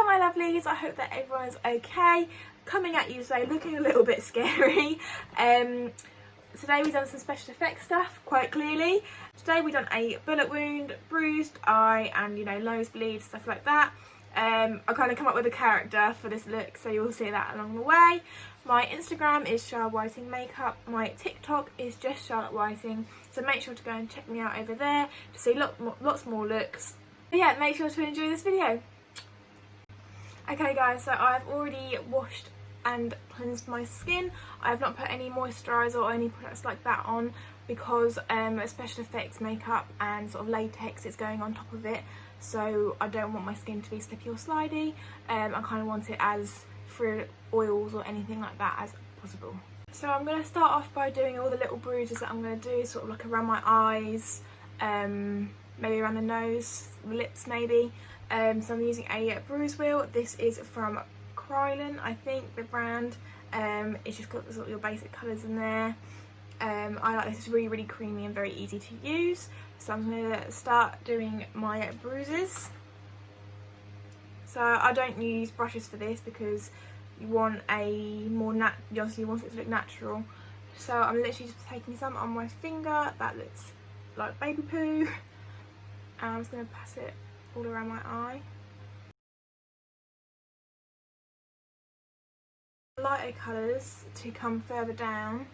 my lovelies, I hope that everyone's okay. Coming at you today looking a little bit scary. Today we've done some special effects stuff, quite clearly. Today we've done a bullet wound, bruised eye and, you know, nosebleed, stuff like that. I kind of come up with a character for this look, so you'll see that along the way. My Instagram is Charlotte Whiting Makeup. My TikTok is just Charlotte Whiting. So make sure to go and check me out over there to see lots more looks. But yeah, make sure to enjoy this video. Okay guys, so I've already washed and cleansed my skin. I have not put any moisturiser or any products like that on because special effects makeup and sort of latex is going on top of it, so I don't want my skin to be slippy or slidey. I kind of want it as free oils or anything like that as possible. So I'm going to start off by doing all the little bruises that I'm going to do, sort of like around my eyes, maybe around the nose, the lips maybe. So I'm using a bruise wheel. This is from Krylon, I think, the brand. It's just got sort of your basic colours in there. I like this, it's really creamy and very easy to use. So I'm going to start doing my bruises. So I don't use brushes for this because you want a more you obviously want it to look natural. So I'm literally just taking some on my finger that looks like baby poo, and I'm just going to pass it all around my eye. Lighter colours to come further down.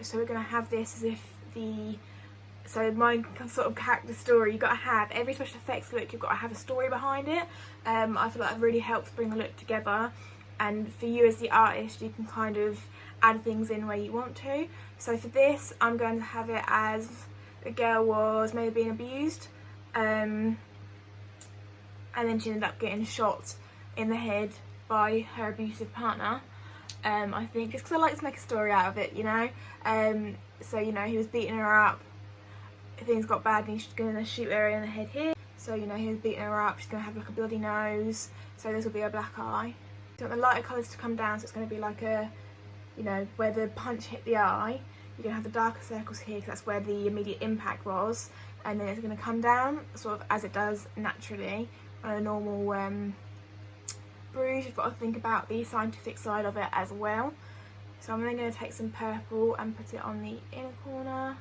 So we're going to have this as if so my sort of character story, you've got to have, every special effects look, you've got to have a story behind it. I feel like it really helps bring the look together, and for you as the artist, you can kind of add things in where you want to. So for this, I'm going to have it as the girl was maybe being abused, and then she ended up getting shot in the head by her abusive partner. I think just because I like to make a story out of it, you know. So, you know, he was beating her up, things got bad and he's going to shoot her in the head here. So, you know, he was beating her up, she's going to have like a bloody nose, so this will be a black eye. So I want the lighter colours to come down, so it's going to be like a, you know, where the punch hit the eye, you're going to have the darker circles here because that's where the immediate impact was, and then it's going to come down sort of as it does naturally on a normal bruise. You've got to think about the scientific side of it as well. So I'm then going to take some purple and put it on the inner corner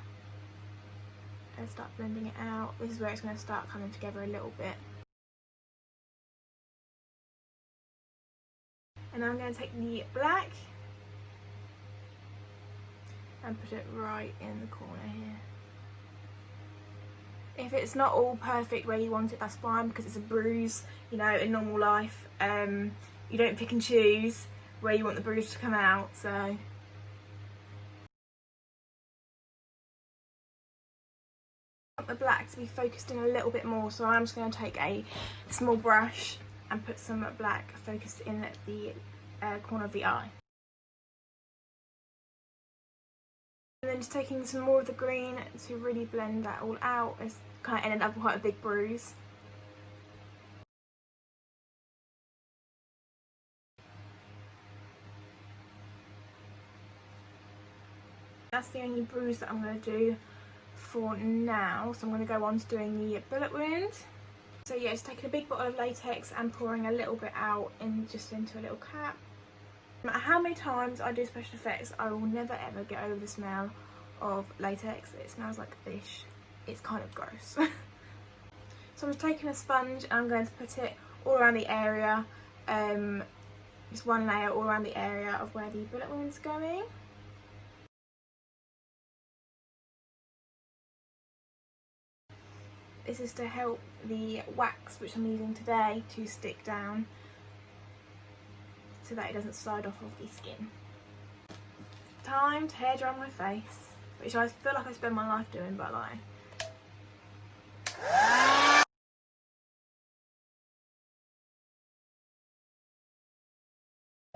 and start blending it out. This is where it's going to start coming together a little bit. And I'm going to take the black and put it right in the corner here. If it's not all perfect where you want it, that's fine, because it's a bruise, you know, in normal life. You don't pick and choose where you want the bruise to come out, so. I want the black to be focused in a little bit more, so I'm just going to take a small brush and put some black focused in at the corner of the eye. And then just taking some more of the green to really blend that all out. It's kind of ended up quite a big bruise. That's the only bruise that I'm going to do for now, so I'm going to go on to doing the bullet wound. So yeah, just taking a big bottle of latex and pouring a little bit out just into a little cap. No matter how many times I do special effects, I will never ever get over the smell of latex. It smells like fish. It's kind of gross. So I'm just taking a sponge and I'm going to put it all around the area, just one layer all around the area of where the bullet wound's going. This is to help the wax, which I'm using today, to stick down so that it doesn't slide off of the skin. Time to hair dry my face, which I feel like I spend my life doing, but like.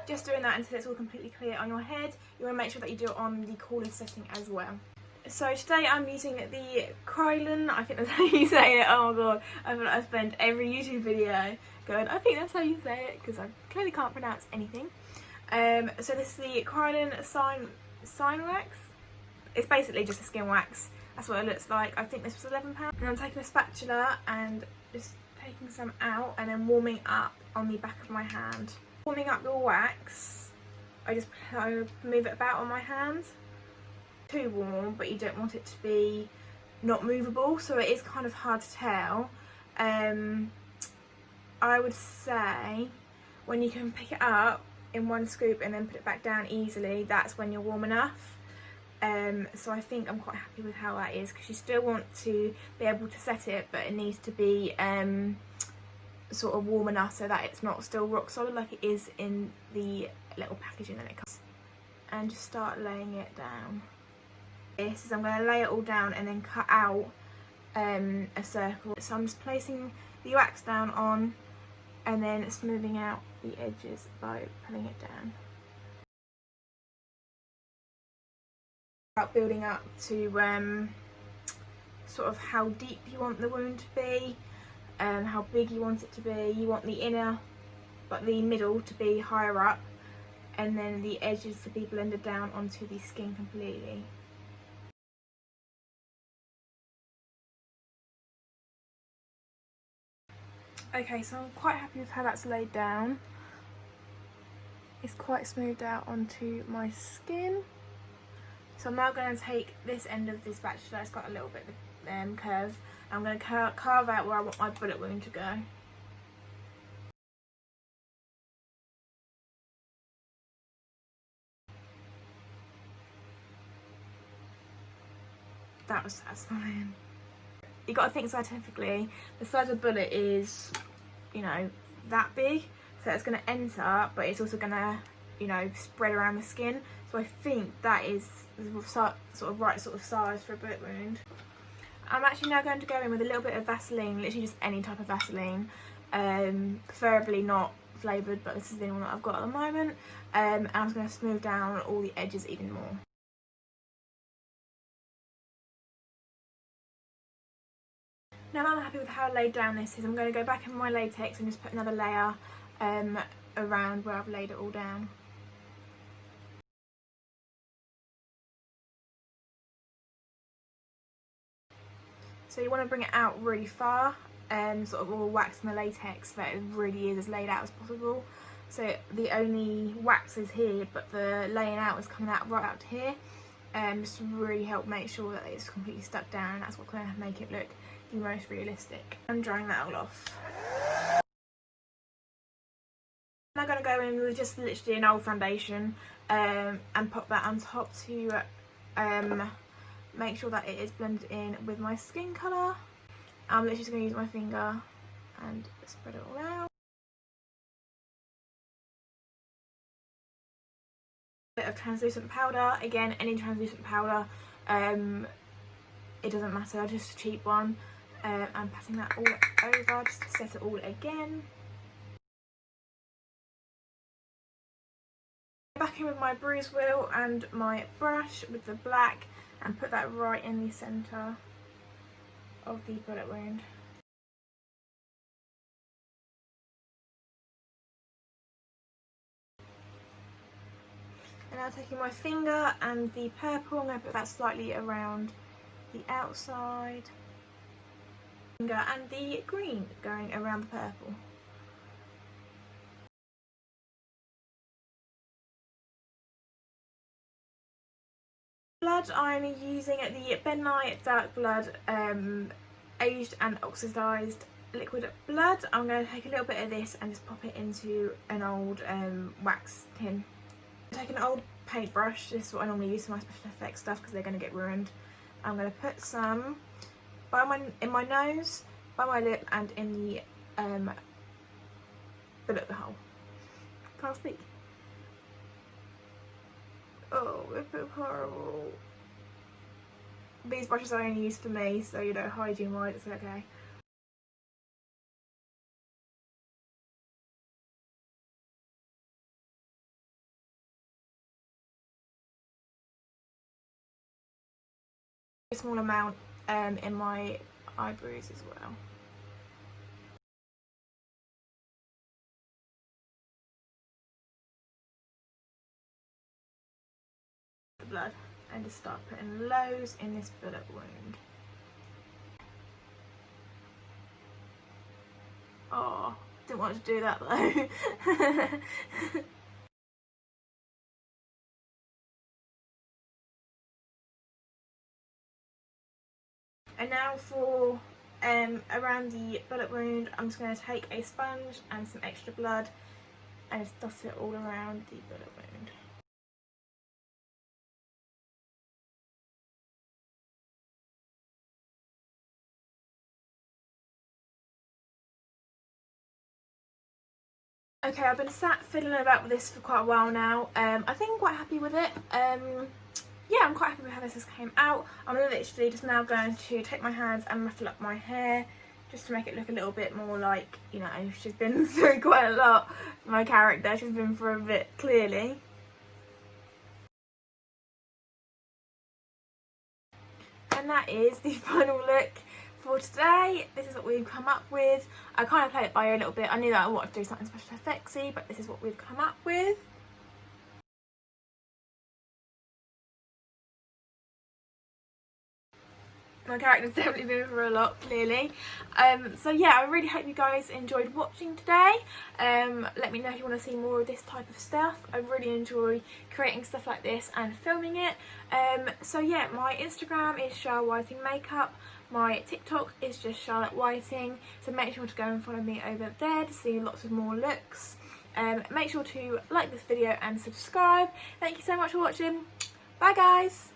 Just doing that until it's all completely clear on your head. You want to make sure that you do it on the coolest setting as well. So today I'm using the Krylon, I think that's how you say it. Oh my god, I feel like I spent every YouTube video going, I think that's how you say it, because I clearly can't pronounce anything. So this is the Krylon Sign Wax. It's basically just a skin wax. That's what it looks like. I think this was £11. And I'm taking a spatula and just taking some out and then warming up on the back of my hand. Warming up your wax, I just move it about on my hand. Too warm, but you don't want it to be not movable, so it is kind of hard to tell. I would say when you can pick it up in one scoop and then put it back down easily, that's when you're warm enough. So I think I'm quite happy with how that is, because you still want to be able to set it, but it needs to be sort of warm enough so that it's not still rock solid like it is in the little packaging that it comes. And just start laying it down. This is, I'm going to lay it all down and then cut out a circle. So I'm just placing the wax down on and then smoothing out the edges by pulling it down. About building up to sort of how deep you want the wound to be, how big you want it to be. You want the inner, but the middle to be higher up, and then the edges to be blended down onto the skin completely. Okay, so I'm quite happy with how that's laid down. It's quite smoothed out onto my skin. So I'm now going to take this end of this spatula, it's got a little bit of curve. I'm going to carve out where I want my bullet wound to go. That was satisfying. You got to think scientifically. The size of the bullet is, you know, that big, so it's going to enter, but it's also going to, you know, spread around the skin. So I think that is sort of right sort of size for a bullet wound. I'm actually now going to go in with a little bit of Vaseline, literally just any type of Vaseline, preferably not flavoured, but this is the only one that I've got at the moment, and I'm just going to smooth down all the edges even more. Now that I'm happy with how laid down this is, I'm going to go back in my latex and just put another layer around where I've laid it all down. So you want to bring it out really far, sort of all wax in the latex, so that it really is as laid out as possible. So the only wax is here, but the laying out is coming out right out to here. Just to really help make sure that it's completely stuck down, and that's what's going to make it look the most realistic. I'm drying that all off. I'm now going to go in with just literally an old foundation and pop that on top to make sure that it is blended in with my skin colour. I'm literally just going to use my finger and spread it all out. Bit of translucent powder, again any translucent powder, it doesn't matter, just a cheap one. I'm passing that all over just to set it all again. Back in with my bruise wheel and my brush with the black and put that right in the centre of the bullet wound. And now taking my finger and the purple, I'm going to put that slightly around the outside. Finger and the green going around the purple. Blood, I'm using the Benign Dark Blood aged and oxidised liquid blood. I'm going to take a little bit of this and just pop it into an old wax tin. Take an old paintbrush, this is what I normally use for my special effects stuff because they're going to get ruined. I'm going to put some in my nose, by my lip, and in the bullet hole. Can't speak. Oh, it feels horrible. These brushes are only used for me, so you know, hygiene wise it's okay. A small amount in my eyebrows as well. The blood, and just start putting loads in this bullet wound. Oh, didn't want to do that though. And now for around the bullet wound, I'm just going to take a sponge and some extra blood and just dot it all around the bullet wound. Okay, I've been sat fiddling about with this for quite a while now. I think I'm quite happy with it. Yeah, I'm quite happy with how this has came out. I'm literally just now going to take my hands and ruffle up my hair just to make it look a little bit more like, you know, she's been through quite a lot. My character, she's been through a bit, clearly. And that is the final look for today. This is what we've come up with. I kind of played it by ear a little bit. I knew that I wanted to do something special effectsy, but this is what we've come up with. My character's definitely been through a lot, clearly. So yeah, I really hope you guys enjoyed watching today. Let me know if you want to see more of this type of stuff. I really enjoy creating stuff like this and filming it. So yeah, my Instagram is Charlotte Whiting Makeup. My TikTok is just Charlotte Whiting. So make sure to go and follow me over there to see lots of more looks. Make sure to like this video and subscribe. Thank you so much for watching. Bye guys!